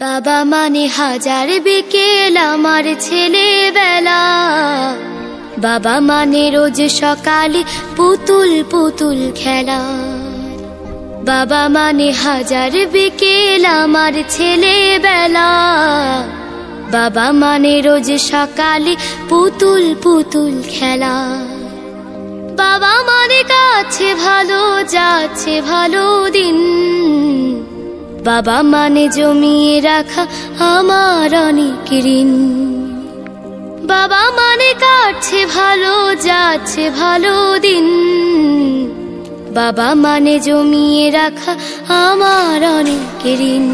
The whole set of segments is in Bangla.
বাবা মানে হাজার বিকেল আমার ছেলেবেলা, বাবা মানে রোজ সকালে পুতুল পুতুল খেলা। বাবা মানে হাজার বিকেল আমার ছেলেবেলা, বাবা মানে রোজ সকালে পুতুল পুতুল খেলা। বাবা মানে কাছে ভালো যাচ্ছে ভালো দিন, বাবা মানে জমিয়ে রাখা আমার অনেক ঋণ। বাবা মানে কাটছে ভালো যাচ্ছে ভালো দিন, বাবা মানে জমিয়ে রাখা আমার অনেক ঋণ।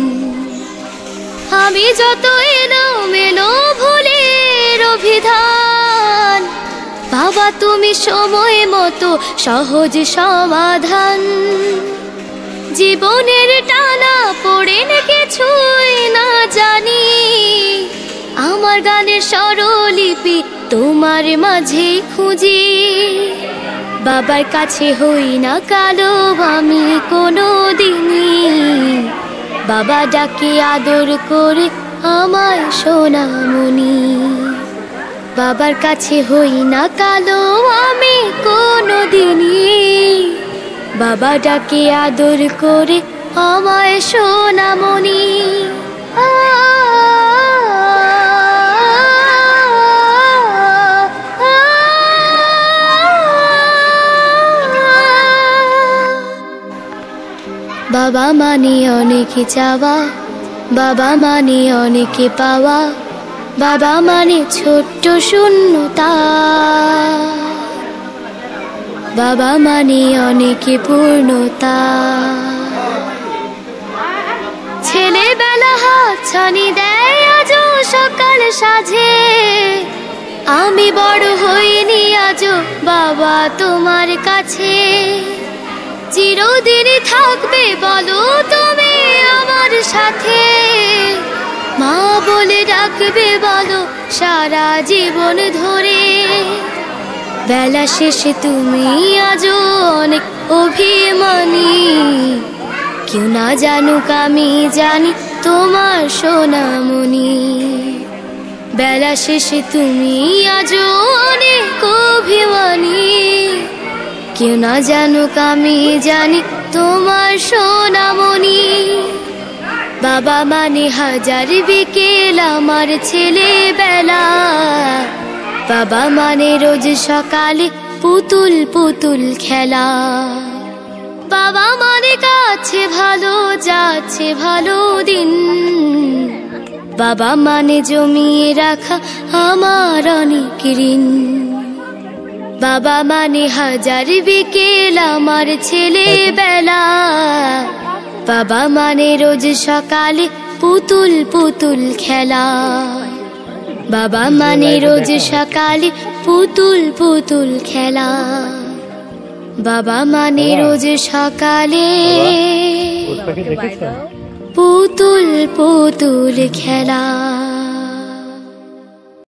আমি যত এলোমেলো ভুলের অভিধান, বাবা তুমি সময় মতো সহজ সমাধান। জীবনের টানা পড়ে কিছুই না জানি, আমার গানের স্বরলিপি তোমার মাঝে খুঁজি। বাবার কাছে হই না কালো আমি কোনো দিনই, বাবা ডাকে আদর করে আমার সোনামণি। বাবার কাছে হই না কালো আমি কোনো দিনই, বাবা ডাকে আদর করে আমায় সোনামণি। বাবা মানে অনেক চাওয়া, বাবা মানে অনেক পাওয়া, বাবা মানে ছোট্ট শূন্যতা, বাবা মানে অনেক পূর্ণতা। ছেলেবেলা হাত ছানি দেয় আজও সকাল সাজে, আমি বড় হইনি আজও বাবা তোমার কাছে। চিরদিন থাকবে বলো তুমি আমার সাথে, মা বলে ডাকবে বলো সারা জীবন ধরে। বেলা শেষে তুমি আজও অনেক অভিমানী, কেউ না জানুক আমি জানি তোমার সোনামণি। বেলা শেষে তুমি আজও অনেক অভিমানী, কেউ না জানুক আমি জানি তোমার সোনামণি। বাবা মানে হাজার বিকেল আমার ছেলেবেলা, বাবা মানে রোজ সকালে পুতুল পুতুল খেলা। বাবা মানে কাছে ভালো যাচ্ছে ভালো দিন, বাবা মানে জমিয়ে রাখা আমার অনেক ঋণ। বাবা মানে হাজার বিকেল আমার ছেলেবেলা, বাবা মানে রোজ সকালে পুতুল পুতুল খেলা। বাবা মানে রোজ সকালে পুতুল পুতুল খেলা, বাবা মানে রোজ সকালে পুতুল পুতুল খেলা।